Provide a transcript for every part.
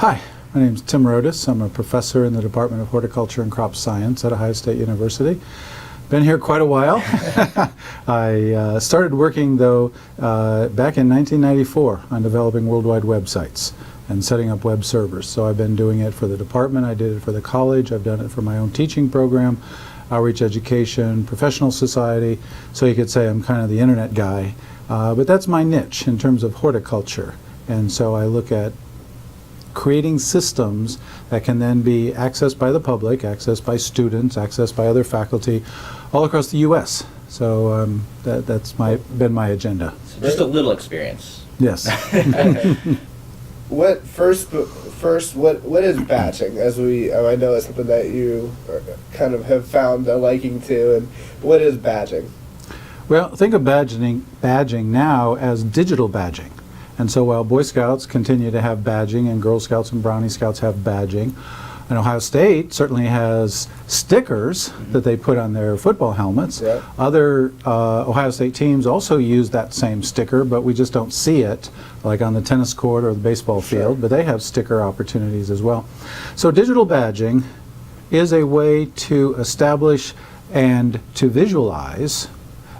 Hi, my name is Tim Rhodus. I'm a professor in the Department of Horticulture and Crop Science at Ohio State University. Been here quite a while. I started working, though, back in 1994 on developing worldwide websites and setting up web servers. So I've been doing it for the department, I did it for the college, I've done it for my own teaching program, outreach education, professional society, so you could say I'm kind of the internet guy. But that's my niche in terms of horticulture. And so I look at creating systems that can then be accessed by the public, accessed by students, accessed by other faculty all across the U.S. So that's been my agenda. So just a little experience. Yes. What is batching? I know it's something that you kind of have found a liking to, and what is badging? Well, think of badging now as digital badging. And so while Boy Scouts continue to have badging and Girl Scouts and Brownie Scouts have badging, and Ohio State certainly has stickers that they put on their football helmets. Yeah. Other Ohio State teams also use that same sticker, but we just don't see it, like on the tennis court or the baseball field, but they have sticker opportunities as well. So digital badging is a way to establish and to visualize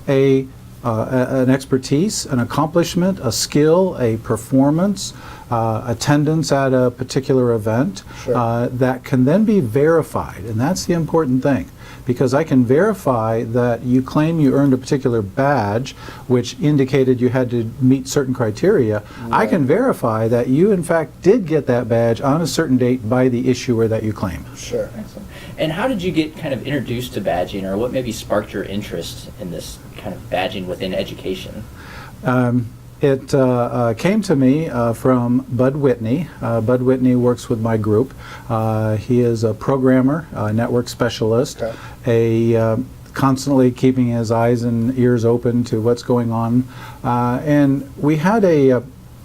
an expertise, an accomplishment, a skill, a performance, attendance at a particular event, Sure. that can then be verified. And that's the important thing, because I can verify that you claim you earned a particular badge, which indicated you had to meet certain criteria. Right. I can verify that you, in fact, did get that badge on a certain date by the issuer that you claim. Sure. Excellent. And how did you get kind of introduced to badging, or what maybe sparked your interest in this kind of badging within education? It came to me from Bud Whitney. Bud Whitney works with my group. He is a programmer, a network specialist, constantly keeping his eyes and ears open to what's going on. And we had a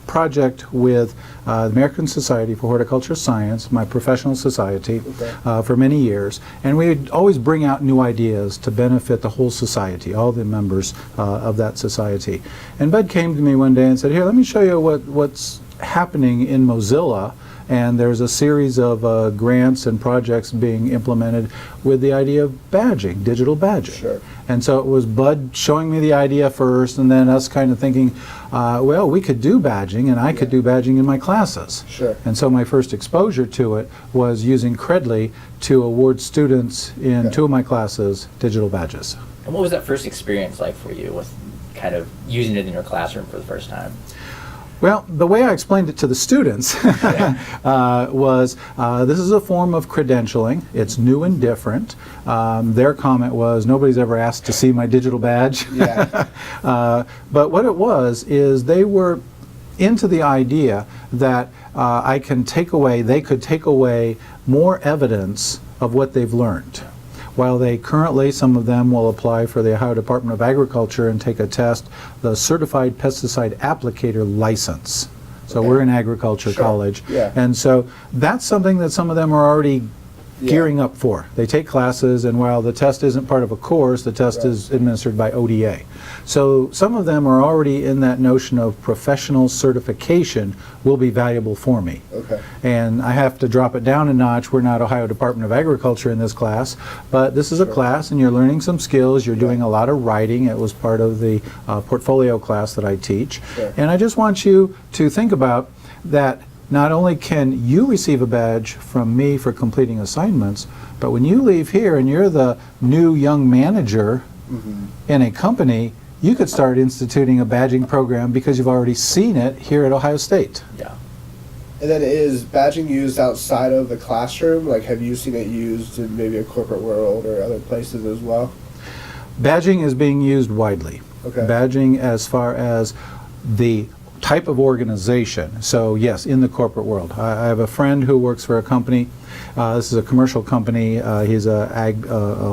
project with the American Society for Horticulture Science, my professional society, for many years, and we would always bring out new ideas to benefit the whole society, all the members of that society. And Bud came to me one day and said, "Here, let me show you what's happening in Mozilla." And there's a series of grants and projects being implemented with the idea of badging, digital badging. Sure. And so it was Bud showing me the idea first, and then us kind of thinking, well, we could do badging, and I could do badging in my classes. Sure. And so my first exposure to it was using Credly to award students in 2 of my classes digital badges. And what was that first experience like for you with kind of using it in your classroom for the first time? Well, the way I explained it to the students was this is a form of credentialing. It's new and different. Their comment was, nobody's ever asked to see my digital badge. Yeah. But what it was is they were into the idea that they could take away more evidence of what they've learned. While they currently, some of them will apply for the Ohio Department of Agriculture and take a test, the Certified Pesticide Applicator License. So we're in agriculture college. Yeah. And so that's something that some of them are already gearing up for. They take classes, and while the test isn't part of a course, the test is administered by ODA. So some of them are already in that notion of professional certification will be valuable for me. Okay. And I have to drop it down a notch. We're not Ohio Department of Agriculture in this class, but this is a class and you're learning some skills. You're doing a lot of writing. It was part of the portfolio class that I teach. Sure. And I just want you to think about that. Not only can you receive a badge from me for completing assignments, but when you leave here and you're the new young manager in a company, you could start instituting a badging program because you've already seen it here at Ohio State. Yeah. And then is badging used outside of the classroom? Like, have you seen it used in maybe a corporate world or other places as well? Badging is being used widely. Okay. Badging as far as the type of organization. So yes, in the corporate world. I have a friend who works for a company. This is a commercial company. He's a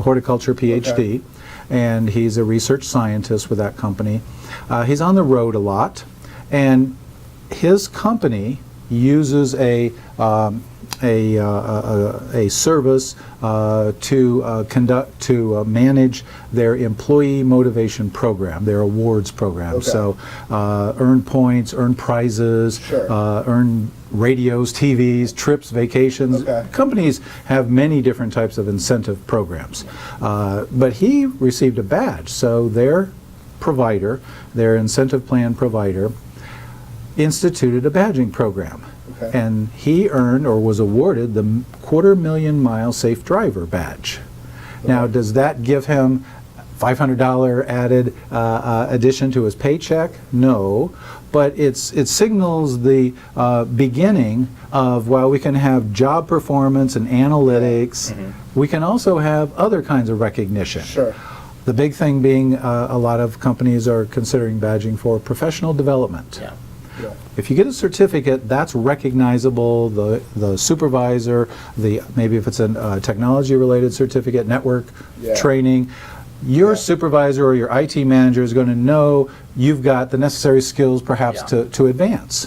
horticulture PhD, and he's a research scientist with that company. He's on the road a lot, and his company uses a service to manage their employee motivation program, their awards program. Okay. So earn points, earn prizes, Sure. earn radios, TVs, trips, vacations. Okay. Companies have many different types of incentive programs. But he received a badge, so their provider, their incentive plan provider, instituted a badging program. Okay. And he earned or was awarded the 250,000-mile safe driver badge. Now, does that give him $500 added addition to his paycheck? No, but it signals the beginning of, while we can have job performance and analytics, we can also have other kinds of recognition. Sure. The big thing being a lot of companies are considering badging for professional development. Yeah. Yeah. If you get a certificate, that's recognizable. The supervisor, maybe if it's a technology-related certificate, network Yeah. training, your Yeah. supervisor or your IT manager is going to know you've got the necessary skills perhaps Yeah. to advance.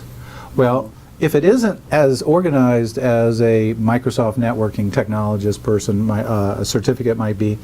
Well, if it isn't as organized as a Microsoft networking technologist person, a certificate might be,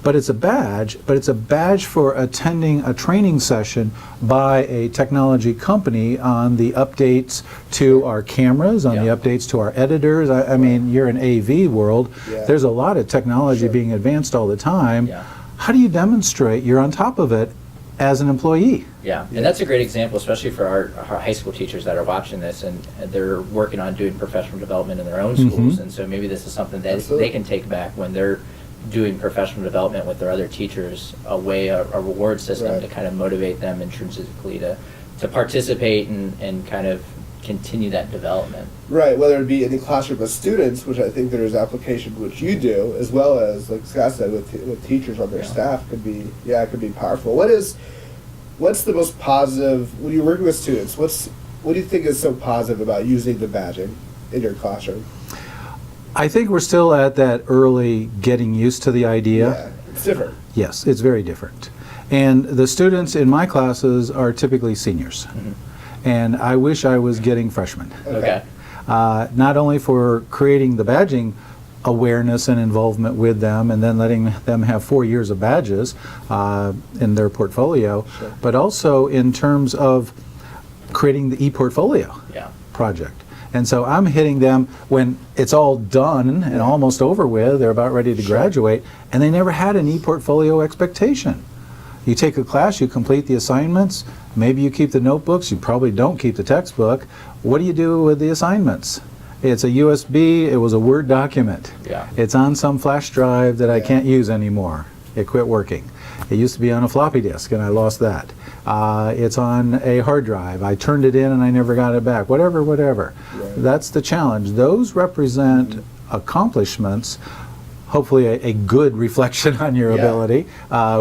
but it's a badge for attending a training session by a technology company on the updates to our cameras, on the Yeah. updates to our editors. I mean, you're in AV world. Yeah. There's a lot of technology Sure. being advanced all the time. Yeah. How do you demonstrate you're on top of it as an employee? Yeah, and that's a great example, especially for our high school teachers that are watching this, and they're working on doing professional development in their own schools, and so maybe this is something that Absolutely. they can take back when they're doing professional development with their other teachers, a reward system Right. to kind of motivate them intrinsically to participate and kind of continue that development. Right, whether it be in the classroom with students, which I think there is application which you do, as well as, like Scott said, with teachers on their Yeah. staff, it could be powerful. What's the most positive, when you're working with students, what do you think is so positive about using the badging in your classroom? I think we're still at that early getting used to the idea. Yeah, it's different. Yes, it's very different. And the students in my classes are typically seniors. And I wish I was getting freshmen. Okay. Not only for creating the badging awareness and involvement with them and then letting them have 4 years of badges in their portfolio, Sure. but also in terms of creating the e-portfolio Yeah. project. And so I'm hitting them when it's all done and almost over with, they're about ready to graduate, and they never had an e-portfolio expectation. You take a class, you complete the assignments, maybe you keep the notebooks, you probably don't keep the textbook. What do you do with the assignments? It's a USB, it was a Word document. Yeah. It's on some flash drive that I Yeah. can't use anymore. It quit working. It used to be on a floppy disk and I lost that. It's on a hard drive. I turned it in and I never got it back. Whatever. Right. That's the challenge. Those represent accomplishments, hopefully a good reflection on your Yeah. ability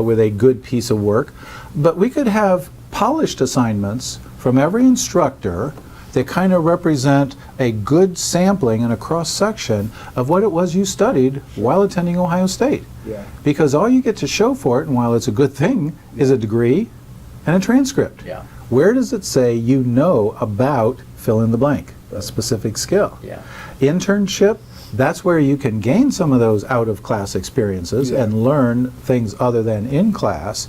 with a good piece of work. But we could have polished assignments from every instructor that kind of represent a good sampling and a cross-section of what it was you studied while attending Ohio State. Yeah. Because all you get to show for it, and while it's a good thing, is a degree and a transcript. Yeah. Where does it say you know about fill in the blank, a specific skill? Yeah. Internship, that's where you can gain some of those out-of-class experiences Yeah. and learn things other than in class.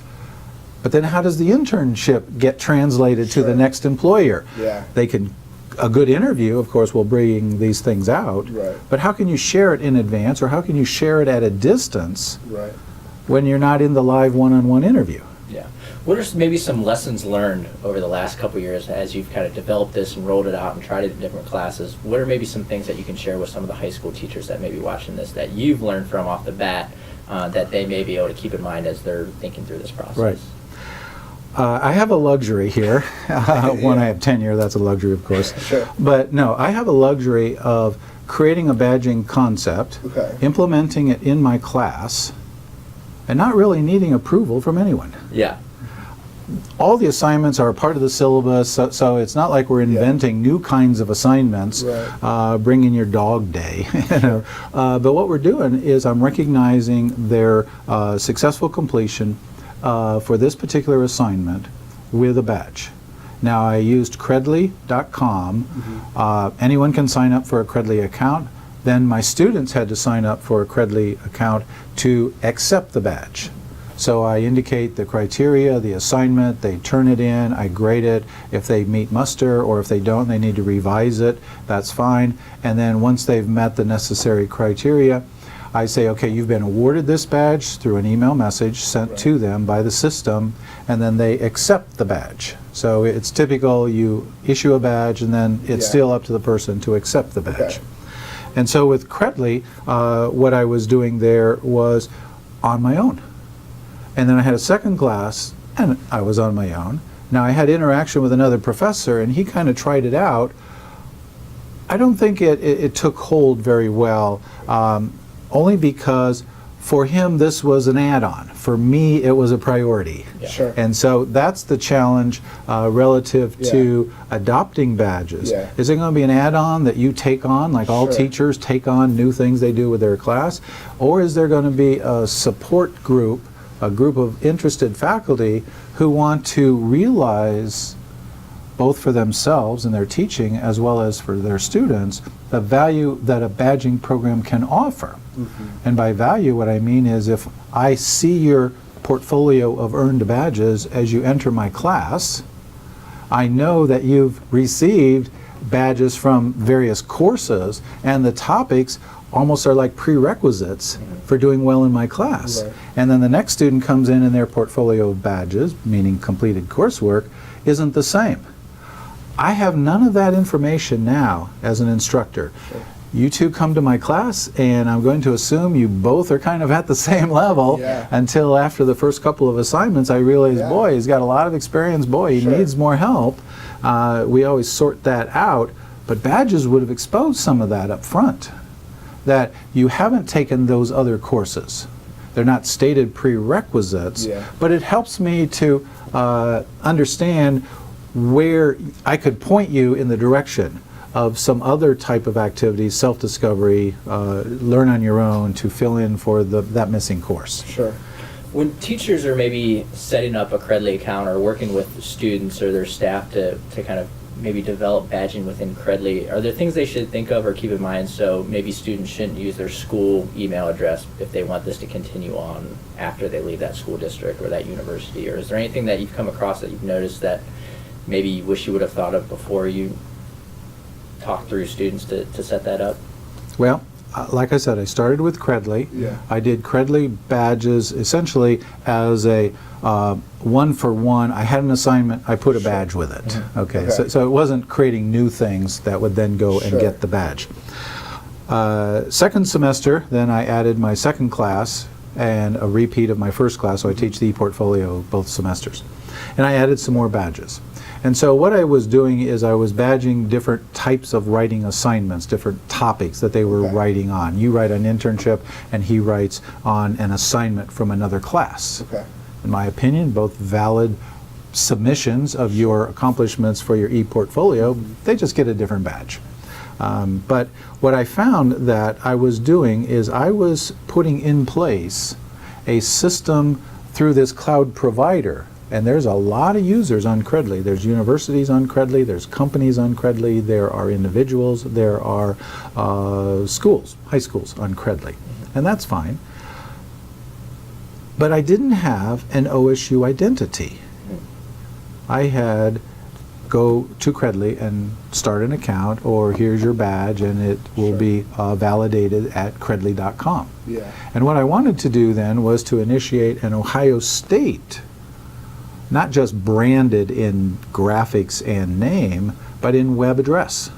But then how does the internship get translated to the Sure. next employer? Yeah. A good interview, of course, will bring these things out. Right. But how can you share it in advance, or how can you share it at a distance Right. when you're not in the live one-on-one interview? Yeah. What are maybe some lessons learned over the last couple of years as you've kind of developed this and rolled it out and tried it in different classes? What are maybe some things that you can share with some of the high school teachers that may be watching this that you've learned from off the bat that they may be able to keep in mind as they're thinking through this process? Right. I have a luxury here. When I have tenure, that's a luxury, of course. Sure. But no, I have a luxury of creating a badging concept, Okay. implementing it in my class, and not really needing approval from anyone. Yeah. All the assignments are part of the syllabus, so it's not like we're inventing new kinds of assignments, Right. bring in your dog day. You know. But what we're doing is I'm recognizing their successful completion for this particular assignment with a badge. Now, I used Credly.com. Anyone can sign up for a Credly account. Then my students had to sign up for a Credly account to accept the badge. So I indicate the criteria, the assignment, they turn it in, I grade it. If they meet muster, or if they don't, they need to revise it, that's fine. And then once they've met the necessary criteria, I say, okay, you've been awarded this badge through an email message sent to them by the system, and then they accept the badge. So it's typical, you issue a badge, and then it's still up to the person to accept the badge. Okay. And so with Credly, what I was doing there was on my own. And then I had a second class, and I was on my own. Now I had interaction with another professor, and he kind of tried it out. I don't think it took hold very well, only because for him this was an add-on. For me, it was a priority. Yeah. Sure. And so that's the challenge relative to adopting badges. Yeah. Is it going to be an add-on that you take on, like all Sure. teachers take on new things they do with their class? Or is there going to be a support group, a group of interested faculty who want to realize, both for themselves and their teaching as well as for their students, the value that a badging program can offer? And by value, what I mean is, if I see your portfolio of earned badges as you enter my class, I know that you've received badges from various courses, and the topics almost are like prerequisites for doing well in my class. Right. And then the next student comes in and their portfolio of badges, meaning completed coursework, isn't the same. I have none of that information now as an instructor. Sure. You two come to my class, and I'm going to assume you both are kind of at the same level until after the first couple of assignments I realize, boy, he's got a lot of experience, boy, he needs more help. We always sort that out, but badges would have exposed some of that up front, that you haven't taken those other courses. They're not stated prerequisites, but it helps me to understand where I could point you in the direction of some other type of activities, self-discovery, learn on your own to fill in for that missing course. Sure. When teachers are maybe setting up a Credly account or working with students or their staff to kind of maybe develop badging within Credly, are there things they should think of or keep in mind, so maybe students shouldn't use their school email address if they want this to continue on after they leave that school district or that university? Or is there anything that you've come across that you've noticed that maybe you wish you would have thought of before you talk through students to set that up? Well, like I said, I started with Credly. I did Credly badges essentially as a one-for-one. I had an assignment, I put a badge with it. Okay. So it wasn't creating new things that would then go and get the badge. Second semester, then I added my second class and a repeat of my first class, so I teach the e-portfolio both semesters. And I added some more badges. And so what I was doing is I was badging different types of writing assignments, different topics that they were writing on. You write an internship, and he writes on an assignment from another class. In my opinion, both valid submissions of your accomplishments for your e-portfolio. They just get a different badge. But what I found that I was doing is I was putting in place a system through this cloud provider. And there's a lot of users on Credly. There's universities on Credly, there's companies on Credly, there are individuals, there are schools, high schools on Credly. And that's fine. But I didn't have an OSU identity. I had go to Credly and start an account, or here's your badge, and it will be validated at credly.com. And what I wanted to do then was to initiate an Ohio State, not just branded in graphics and name, but in web address.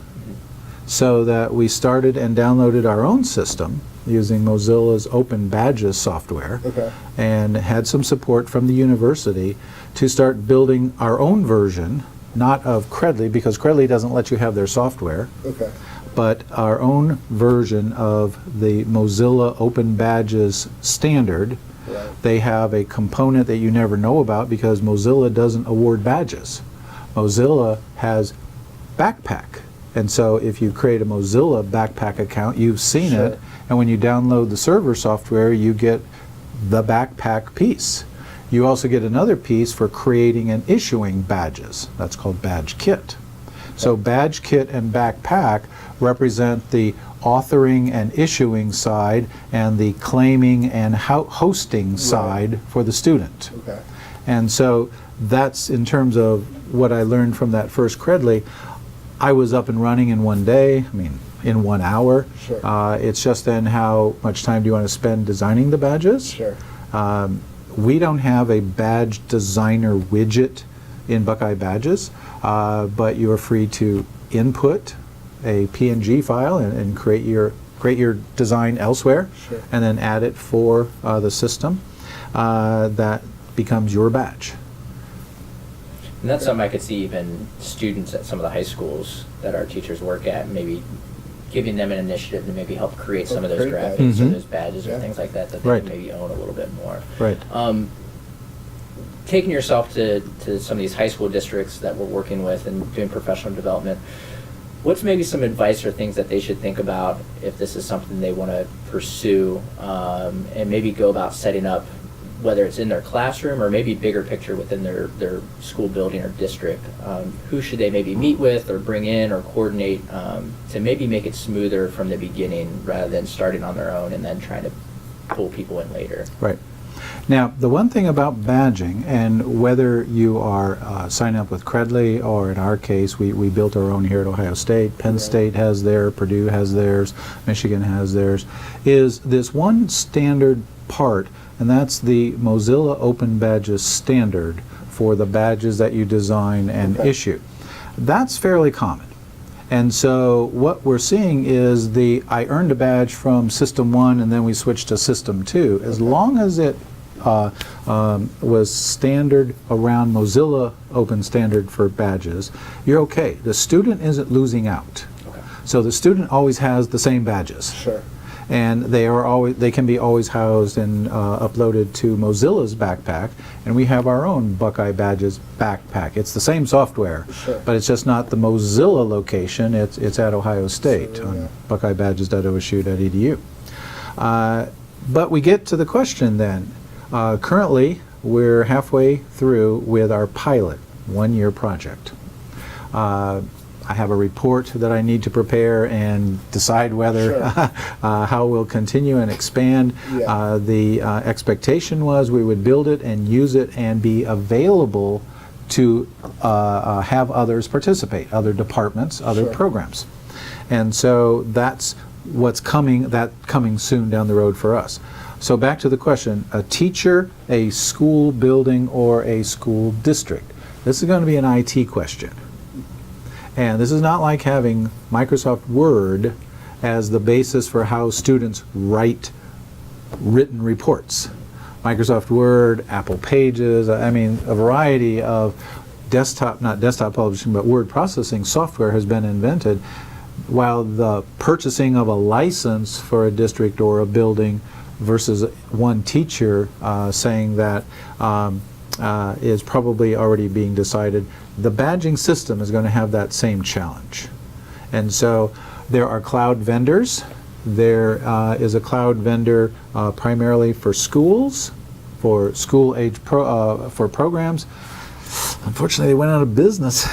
So that we started and downloaded our own system using Mozilla's Open Badges software, and had some support from the university to start building our own version, not of Credly, because Credly doesn't let you have their software, but our own version of the Mozilla Open Badges standard. They have a component that you never know about because Mozilla doesn't award badges. Mozilla has Backpack. And so if you create a Mozilla Backpack account, you've seen it. And when you download the server software, you get the Backpack piece. You also get another piece for creating and issuing badges. That's called Badge Kit. So badge kit and backpack represent the authoring and issuing side and the claiming and hosting side for the student. Okay. And so that's in terms of what I learned from that first Credly. I was up and running in one day, I mean, in 1 hour. Sure. It's just then how much time do you want to spend designing the badges? Sure. We don't have a badge designer widget in Buckeye Badges, but you are free to input a PNG file and create your design elsewhere, Sure. and then add it for the system. That becomes your badge. And that's something I could see even students at some of the high schools that our teachers work at, maybe giving them an initiative to maybe help create some of those Create graphics badges. or those badges Yeah. or things like that that they Right. can maybe own a little bit more. Right. Taking yourself to some of these high school districts that we're working with and doing professional development, what's maybe some advice or things that they should think about if this is something they want to pursue, and maybe go about setting up, whether it's in their classroom or maybe bigger picture within their school building or district? Who should they maybe meet with or bring in or coordinate to maybe make it smoother from the beginning rather than starting on their own and then trying to pull people in later? Right. Now, the one thing about badging, and whether you are signing up with Credly or in our case, we built our own here at Ohio State, Penn State has theirs, Purdue has theirs, Michigan has theirs, is this one standard part, and that's the Mozilla Open Badges standard for the badges that you design and issue. That's fairly common. And so what we're seeing is I earned a badge from System 1 and then we switched to System 2. As long as it was standard around Mozilla Open Standard for badges, you're okay. The student isn't losing out. Okay. So the student always has the same badges. Sure. And they can be always housed and uploaded to Mozilla's backpack, and we have our own Buckeye Badges backpack. It's the same software, Sure. but it's just not the Mozilla location. It's at Ohio State So, on yeah. buckeyebadges.osu.edu. But we get to the question then. Currently, we're halfway through with our pilot, one-year project. I have a report that I need to prepare and decide whether Sure. how we'll continue and expand. Yeah. The expectation was we would build it and use it and be available to have others participate, other departments, other Sure. programs. And so that's what's coming soon down the road for us. So back to the question, a teacher, a school building, or a school district. This is going to be an IT question. And this is not like having Microsoft Word as the basis for how students write written reports. Microsoft Word, Apple Pages, I mean, a variety of not desktop publishing, but word processing software has been invented, while the purchasing of a license for a district or a building versus one teacher saying that is probably already being decided. The badging system is going to have that same challenge. And so there are cloud vendors. There is a cloud vendor primarily for schools, for school-age for programs. Unfortunately, they went out of business.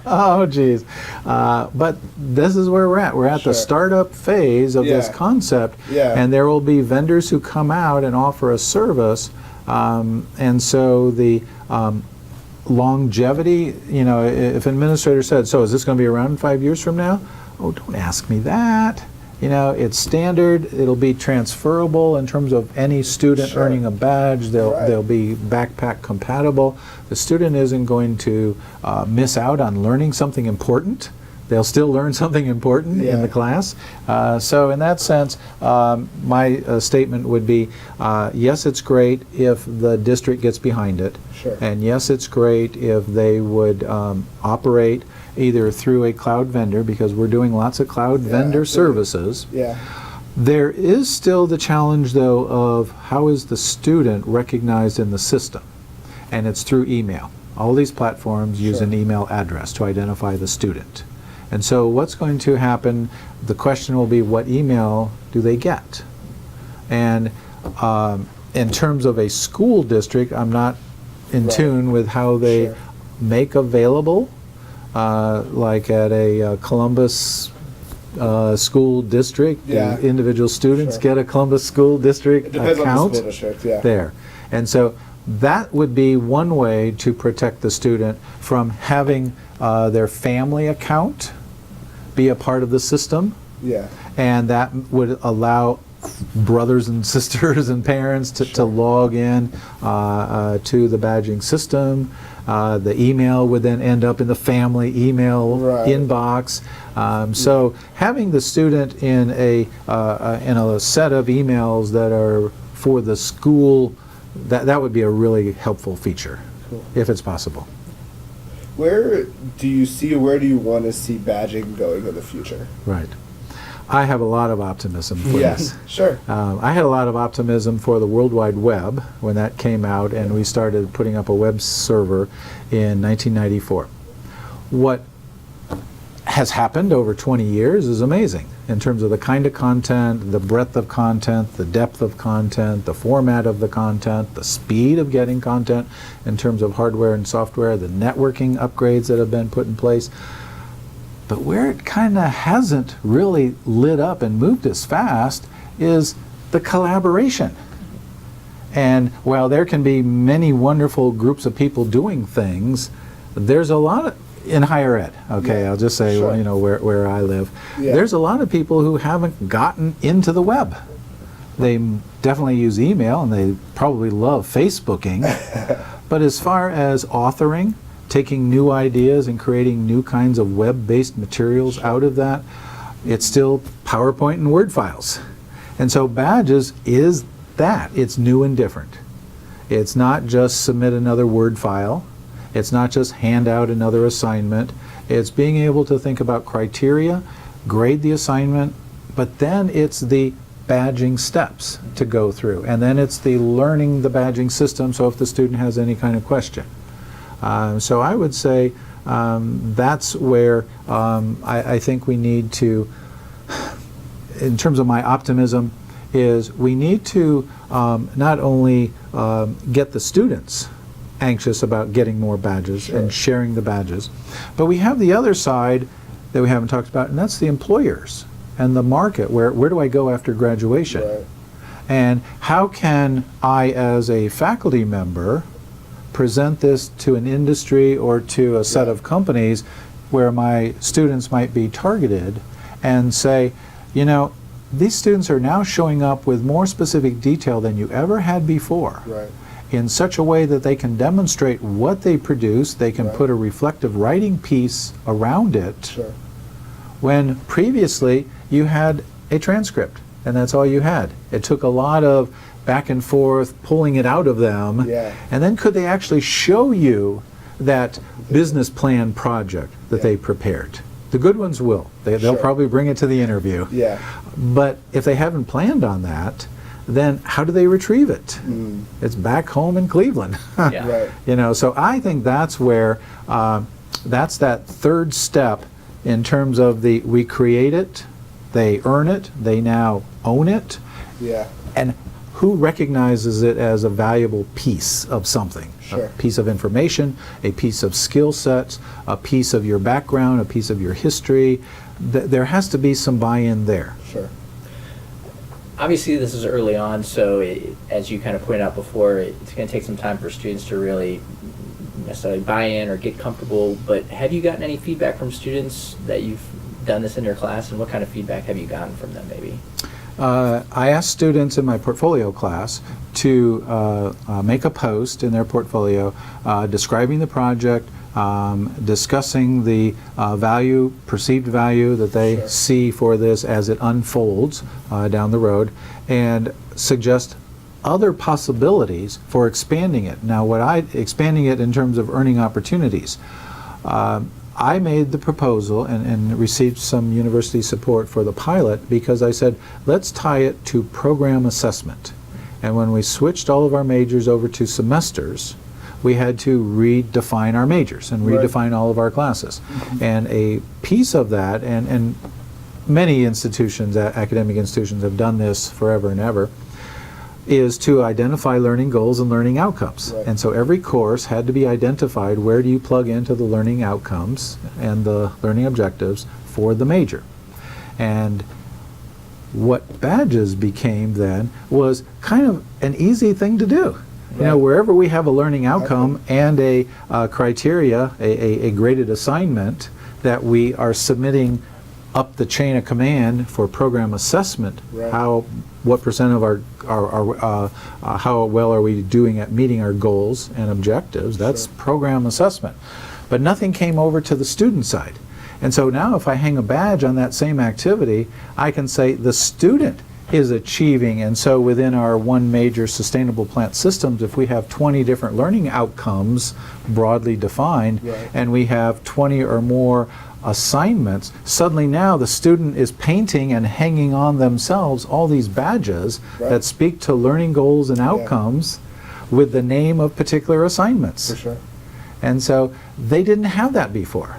Oh, geez. But this is where we're at. We're at the Sure. startup phase of this Yeah. concept, Yeah. and there will be vendors who come out and offer a service. And so the longevity, if an administrator said, so is this going to be around in 5 years from now? Oh, don't ask me that. It's standard. It'll be transferable in terms of any student Sure. earning a badge. Right. They'll be backpack compatible. The student isn't going to miss out on learning something important. They'll still learn something important in Yeah. the class. So in that sense, my statement would be, yes, it's great if the district gets behind it. Sure. And yes, it's great if they would operate either through a cloud vendor, because we're doing lots of cloud vendor absolutely. services. Yeah. There is still the challenge, though, of how is the student recognized in the system? And it's through email. All these platforms use Sure. an email address to identify the student. And so what's going to happen, the question will be, what email do they get? And in terms of a school district, I'm not in Right. tune with how they Sure. make available like at a Columbus school district, Yeah. the individual students Sure. get a Columbus school district It depends on the account school district, yeah. there. And so that would be one way to protect the student from having their family account be a part of the system. Yeah. And that would allow brothers and sisters and parents to log in to the badging system. The email would then end up in the family email Right. inbox. So having the student in a set of emails that are for the school, that would be a really helpful feature, Cool. if it's possible. Where do you want to see badging going in the future? Right. I have a lot of optimism for Yes, this. sure. I had a lot of optimism for the World Wide Web when that came out, and we started putting up a web server in 1994. What has happened over 20 years is amazing in terms of the kind of content, the breadth of content, the depth of content, the format of the content, the speed of getting content in terms of hardware and software, the networking upgrades that have been put in place. But where it kind of hasn't really lit up and moved as fast is the collaboration. And while there can be many wonderful groups of people doing things, there's a lot of, in higher ed, okay, Yeah, I'll just say, sure. well, you know, where I live, Yeah. there's a lot of people who haven't gotten into the web. They definitely use email and they probably love Facebooking. But as far as authoring, taking new ideas and creating new kinds of web-based materials out of that, it's still PowerPoint and Word files. And so Badges is that. It's new and different. It's not just submit another Word file. It's not just hand out another assignment. It's being able to think about criteria, grade the assignment, but then it's the badging steps to go through. And then it's the learning the badging system, so if the student has any kind of question. So I would say that's where I think we need to, in terms of my optimism, is we need to not only get the students anxious about getting more badges Sure. and sharing the badges, but we have the other side that we haven't talked about, and that's the employers and the market. Where do I go after graduation? Right. And how can I, as a faculty member, present this to an industry or to a set of companies where my students might be targeted and say, you know, these students are now showing up with more specific detail than you ever had before, Right. in such a way that they can demonstrate what they produce, they can Right. put a reflective writing piece around it, Sure. when previously you had a transcript and that's all you had. It took a lot of back and forth, pulling it out of them, Yeah. and then could they actually show you that business plan project that Yeah. they prepared? The good ones will. They'll Sure. probably bring it to the interview. Yeah. But if they haven't planned on that, then how do they retrieve it? Mm. It's back home in Cleveland. Yeah. Right. You know, so I think that's where, that's that third step in terms of we create it, they earn it, they now own it, Yeah. and who recognizes it as a valuable piece of something? Sure. A piece of information, a piece of skill sets, a piece of your background, a piece of your history. There has to be some buy-in there. Sure. Obviously, this is early on, so as you kind of pointed out before, it's going to take some time for students to really necessarily buy in or get comfortable. But have you gotten any feedback from students that you've done this in your class, and what kind of feedback have you gotten from them, maybe? I asked students in my portfolio class to make a post in their portfolio describing the project, discussing the perceived value that they Sure. see for this as it unfolds down the road, and suggest other possibilities for expanding it. Now, expanding it in terms of earning opportunities. I made the proposal and received some university support for the pilot because I said, let's tie it to program assessment. And when we switched all of our majors over to semesters, we had to redefine our majors and Right. redefine all of our classes. And a piece of that, and many institutions, academic institutions, have done this forever and ever, is to identify learning goals and learning outcomes. Right. And so every course had to be identified, where do you plug into the learning outcomes and the learning objectives for the major. And what badges became then was kind of an easy thing to do. You know, Right. wherever we have a learning outcome and a criteria, a graded assignment that we are submitting up the chain of command for program assessment, Right. what percent of our how well are we doing at meeting our goals and objectives, that's Sure. program assessment. But nothing came over to the student side. And so now if I hang a badge on that same activity, I can say the student is achieving. And so within our one major sustainable plant systems, if we have 20 different learning outcomes broadly defined, Right. and we have 20 or more assignments, suddenly now the student is painting and hanging on themselves all these badges Right. that speak to learning goals and outcomes with the name of particular assignments. For sure. And so they didn't have that before.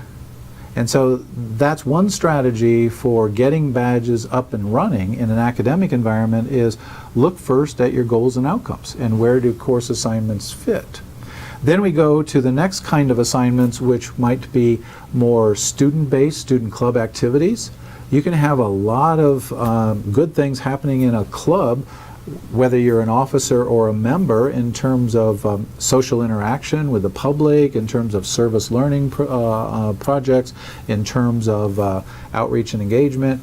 And so that's one strategy for getting badges up and running in an academic environment, is look first at your goals and outcomes and where do course assignments fit. Then we go to the next kind of assignments, which might be more student-based, student club activities. You can have a lot of good things happening in a club, whether you're an officer or a member, in terms of social interaction with the public, in terms of service learning projects, in terms of outreach and engagement.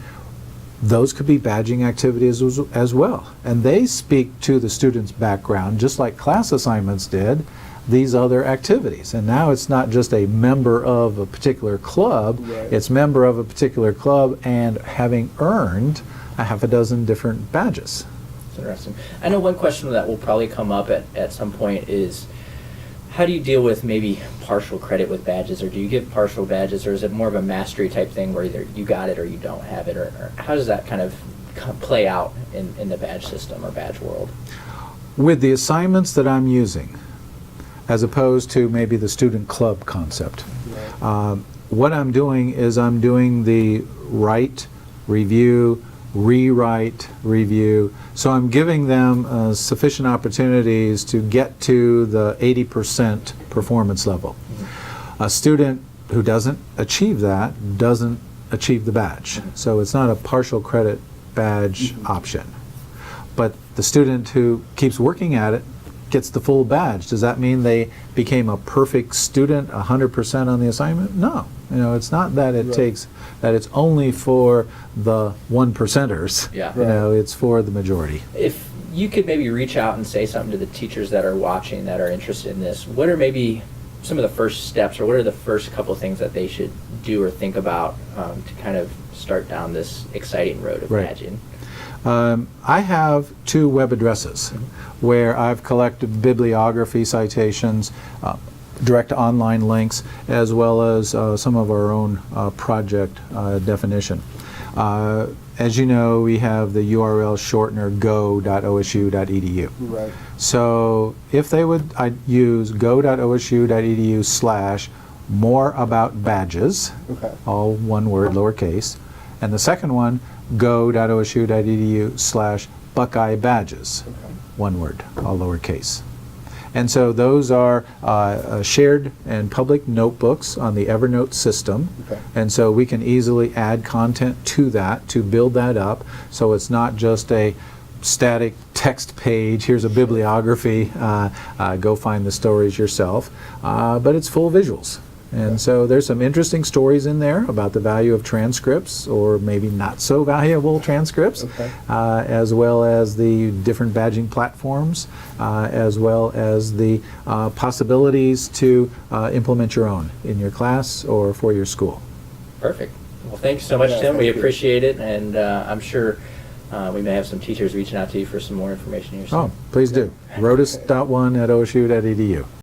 Those could be badging activities as well. And they speak to the student's background, just like class assignments did, these other activities. And now it's not just a member of a particular club, Right. it's member of a particular club and having earned a half a dozen different badges. Interesting. I know one question that will probably come up at some point is, how do you deal with maybe partial credit with badges, or do you give partial badges, or is it more of a mastery type thing where either you got it or you don't have it, or how does that kind of play out in the badge system or badge world? With the assignments that I'm using, as opposed to maybe the student club concept, what I'm doing is I'm doing the write, review, rewrite, review. So I'm giving them sufficient opportunities to get to the 80% performance level. A student who doesn't achieve that doesn't achieve the badge. So it's not a partial credit badge option. But the student who keeps working at it gets the full badge. Does that mean they became a perfect student, 100% on the assignment? No. You know, it's not that it takes, that it's only for the 1%ers. Yeah. You know, it's for the majority. If you could maybe reach out and say something to the teachers that are watching that are interested in this, what are maybe some of the first steps, or what are the first couple of things that they should do or think about to kind of start down this exciting road of badging? I have 2 web addresses where I've collected bibliography citations, direct online links, as well as some of our own project definition. As you know, we have the URL shortener go.osu.edu. Right. So if they would use go.osu.edu/more-about-badges, all one word, lowercase, and the second one, go.osu.edu/Buckeye-badges, one word, all lowercase. And so those are shared and public notebooks on the Evernote system. And so we can easily add content to that to build that up. So it's not just a static text page, here's a bibliography, go find the stories yourself, but it's full visuals. And so there's some interesting stories in there about the value of transcripts, or maybe not so valuable transcripts, as well as the different badging platforms, as well as the possibilities to implement your own in your class or for your school. Perfect. Well, thank you so much, Tim. We appreciate it, and I'm sure we may have some teachers reaching out to you for some more information here soon. Oh, please do. Rhodus.1@osu.edu.